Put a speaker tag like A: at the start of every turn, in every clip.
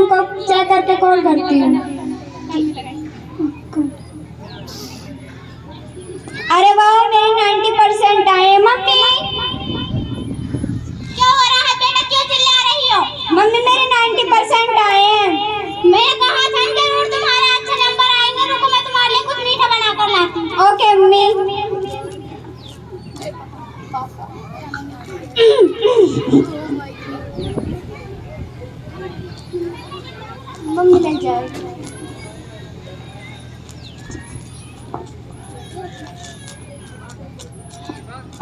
A: तुमको चेक करके कॉल करती हूँ। अरे वाह, मेरे 90% आए। मम्मी
B: क्या हो रहा है बेटा, क्यों चिल्ला रही हो?
A: मम्मी मेरे 90% आए हैं।
B: मैं कहा था जरूर तुम्हारे अच्छे नंबर आएंगे। रुको मैं तुम्हारे लिए कुछ मीठा बना कर लाती हूँ।
A: Okay mummy. मम्मी लग जाएगी।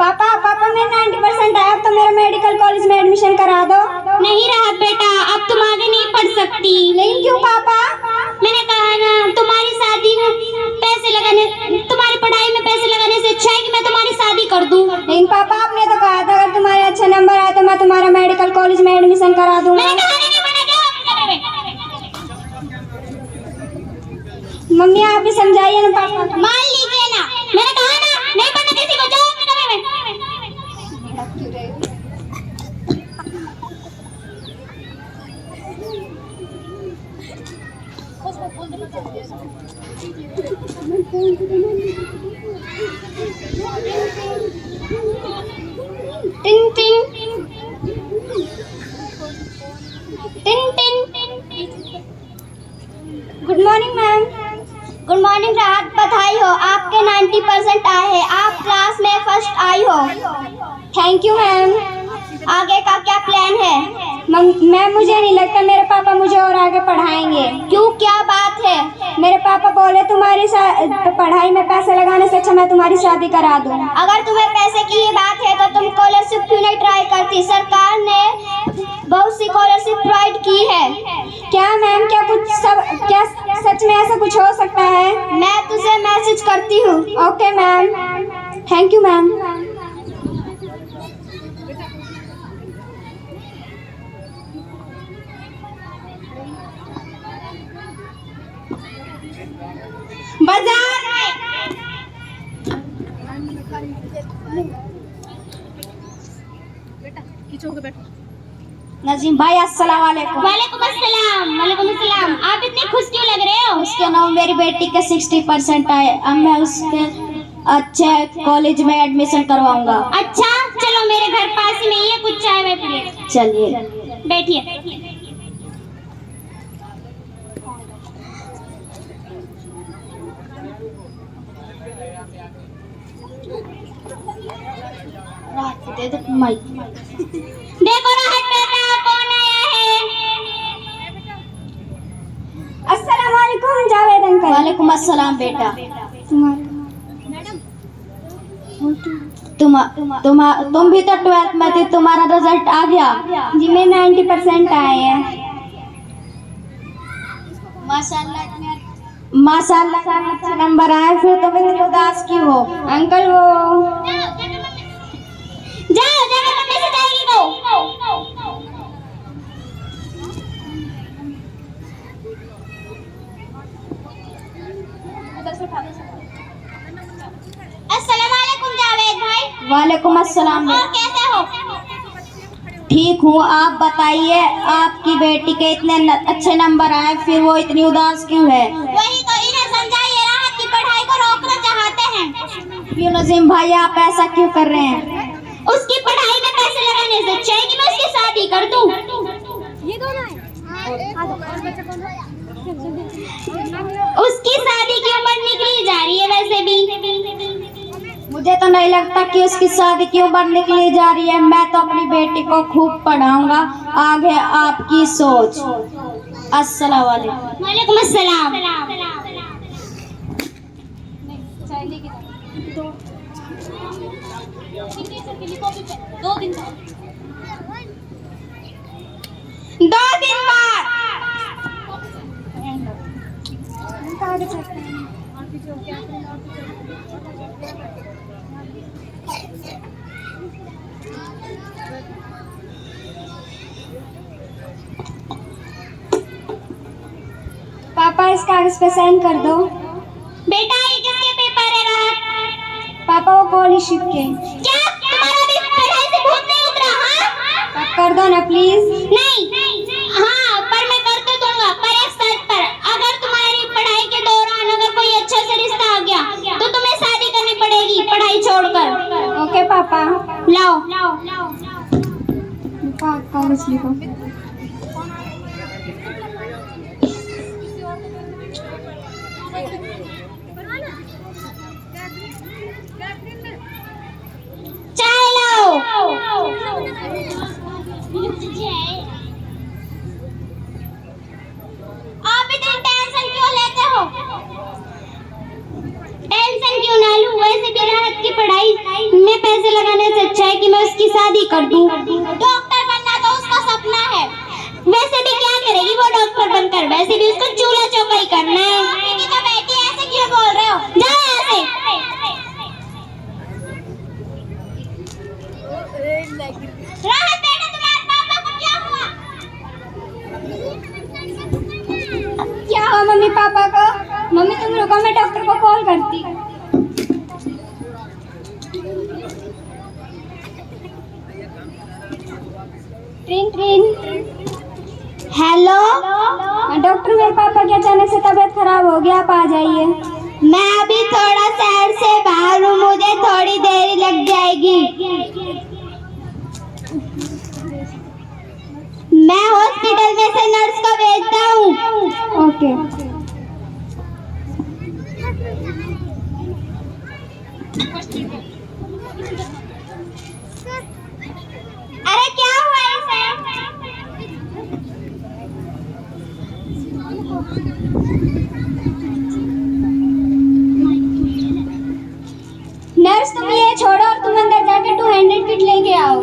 A: पापा पापा मेरे 90% आया, अब तो मेरा मेडिकल कॉलेज में एडमिशन करा दो।
B: नहीं रहा बेटा, अब तुम आगे नहीं पढ़ सकती।
A: लेकिन क्यों पापा?
B: मैंने कहा ना, तुम्हारी शादी में पैसे लगाने, तुम्हारी पढ़ाई में पैसे लगाने से अच्छा है कि मैं तुम्हारी शादी कर दूं।
A: लेकिन पापा आपने तो कहा था अगर तुम्हारे अच्छे नंबर आए तो मैं तुम्हारा मेडिकल कॉलेज में एडमिशन करा दूंगा।
B: मैंने कहा नहीं बना, जाओ अपने
A: मम्मी आप भी समझाइए ना पापा।
B: मान लीजिए ना, मैंने कहा ना नहीं पढ़ना किसी को, जाओ अपने कमरे में।
A: Tin tin tin tin. Good morning ma'am.
B: Good morning राहत, बधाई हो, आपके 90% आए हैं। आप क्लास में फर्स्ट आई हो।
A: Thank you ma'am.
B: आगे का क्या प्लान है?
A: मैम मुझे नहीं लगता मेरे पापा मुझे और आगे पढ़ाएंगे।
B: क्यों, क्या बात है?
A: मेरे पापा बोले तुम्हारी पढ़ाई में पैसे लगाने से अच्छा मैं तुम्हारी शादी करा दूं।
B: अगर तुम्हें पैसे की ही बात है तो तुम स्कॉलरशिप क्यों नहीं ट्राई करती? सरकार ने बहुत सी स्कॉलरशिप प्रोवाइड की है।
A: क्या मैम, क्या सच में ऐसा कुछ हो सकता है?
B: मैं तुझे मैसेज करती हूँ।
A: Okay ma'am, thank you ma'am. बाजार नजीम भाई अस्सलाम वालेकुम।
B: वालेकुम अस्सलाम। वालेकुम अस्सलाम। आप इतने खुश क्यों लग रहे हो?
A: उसके नाम मेरी बेटी के 60% आए, अब मैं उसके अच्छे कॉलेज में एडमिशन करवाऊंगा।
B: अच्छा चलो, मेरे घर पास ही में ही है, कुछ चाय में पिए।
A: चलिए
B: बैठिए।
A: दे दो माइक।
B: देखो राहत बेटा, कौन आया है?
A: अस्सलाम वालेकुम जावेद अंकल। वालेकुम अस्सलाम बेटा। तुम भी तो 12th में थी, तुम्हारा रिजल्ट आ गया? जी मेरे 90% आए हैं। माशाल्लाह अच्छे नंबर आए, फिर तुम इतनी उदास क्यों हो? अंकल वो
B: जाओ जाओ, मम्मी से जाएगी वो। अस्सलाम वालेकुम जावेद भाई।
A: वालेकुम अस्सलाम।
B: और कैसे हो?
A: ठीक हूँ, आप बताइए आपकी बेटी के इतने अच्छे नंबर आए, फिर वो इतनी उदास क्यों है?
B: वही तो, इन्हें समझाइए, राहत की पढ़ाई को रोकना चाहते हैं।
A: क्यों नजीम भाई आप ऐसा क्यों कर रहे हैं?
B: उसकी पढ़ाई में पैसे लगाने से अच्छा है कि मैं उसकी शादी कर दूं। ये दोनों है। उसकी शादी की उम्र निकली जा रही है वैसे भी।
A: मुझे तो नहीं लगता कि उसकी शादी की उम्र निकली जा रही है। मैं तो अपनी बेटी को खूब पढ़ाऊंगा, आगे आपकी सोच। अस्सलाम वालेकुम।
B: वालेकुम अस्सलाम। दो दिन बाद
A: पापा इस कागज पे साइन कर दो।
B: बेटा ये किसके पेपर है राहत?
A: पापा वो स्कॉलरशिप के।
B: क्या तुम्हारा भी पढ़ाई से भूत नहीं उतरा? हाँ
A: आप कर दो ना प्लीज।
B: नहीं हाँ, पर मैं कर तो दूंगा।
A: कुछ लिखो।
B: चाय लाओ। आप इतनी टेंशन क्यों लेते हो? टेंशन क्यों ना लूं, वैसे भी राहत की पढ़ाई में पैसे लगाने से अच्छा है कि मैं उसकी शादी कर दूं। डॉक्टर बनना तो उसका सपना है। वैसे भी क्या करेगी वो डॉक्टर बनकर, वैसे भी उसको चूल्हा चौका ही करना है। आपकी तो बेटी, ऐसे क्यों बोल रहे हो? जाओ यहाँ से। राहत बेटा, तुम्हारे पापा को क्या हुआ?
A: क्या हुआ मम्मी पापा को? मम्मी तुम रुको, मैं डॉक्टर को कॉल करती। ट्रिन ट्रिन।
B: हेलो।
A: डॉक्टर, मेरे पापा के अचानक से तबीयत खराब हो गया, आप आ जाइए।
B: मैं अभी थोड़ा शहर से बाहर हूँ, मुझे थोड़ी देर लग जाएगी। मैं हॉस्पिटल में से नर्स को भेजता हूँ।
A: ओके।
B: अरे क्या हुआ इसे?
A: नर्स, तुम ये छोड़ो और तुम अंदर जाके 200 किट लेके आओ।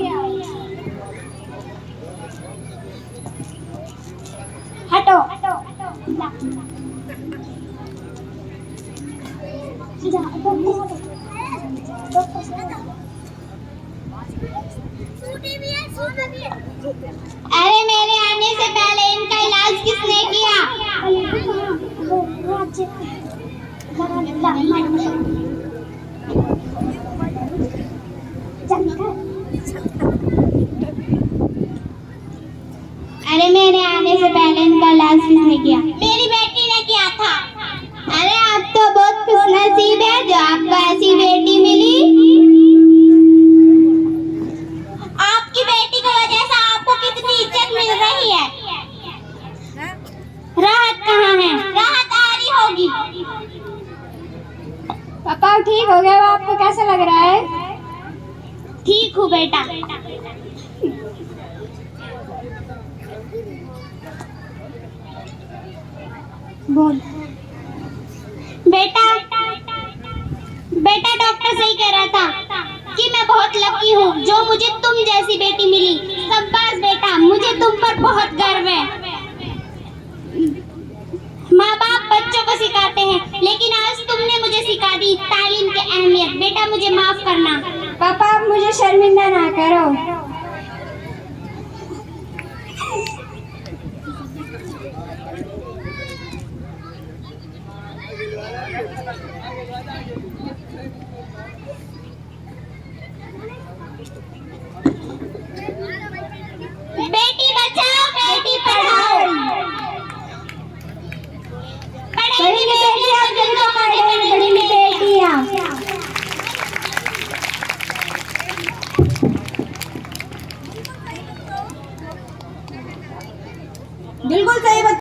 A: हटो।
B: अरे मेरे आने से पहले इनका इलाज किसने किया? अरे मेरे आने से पहले इनका इलाज किसने किया? मेरी बेटी ने किया था। अरे आप तो बहुत खुशनसीब है जो आपको ऐसी बेटी मिली। आपकी बेटी की वजह से आपको कितनी इज्जत मिल रही है। राहत कहाँ है? राहत आ रही होगी।
A: पापा ठीक हो गया? आपको कैसा लग रहा है?
B: ठीक हूँ बेटा।
A: बोल।
B: बेटा बेटा, डॉक्टर सही कह रहा था कि मैं बहुत लकी हूँ जो मुझे तुम जैसी बेटी मिली। शाबाश बेटा, मुझे तुम पर बहुत गर्व है। माँ बाप बच्चों को सिखाते हैं, लेकिन आज तुमने मुझे सिखा दी तालीम की अहमियत। बेटा मुझे माफ करना।
A: पापा आप मुझे शर्मिंदा ना करो।
B: बेटी बचाओ, बेटी पढ़ाओ।
A: बड़ी बेटियां जिनको पढ़े, बड़ी बेटियां। बिल्कुल सही बात।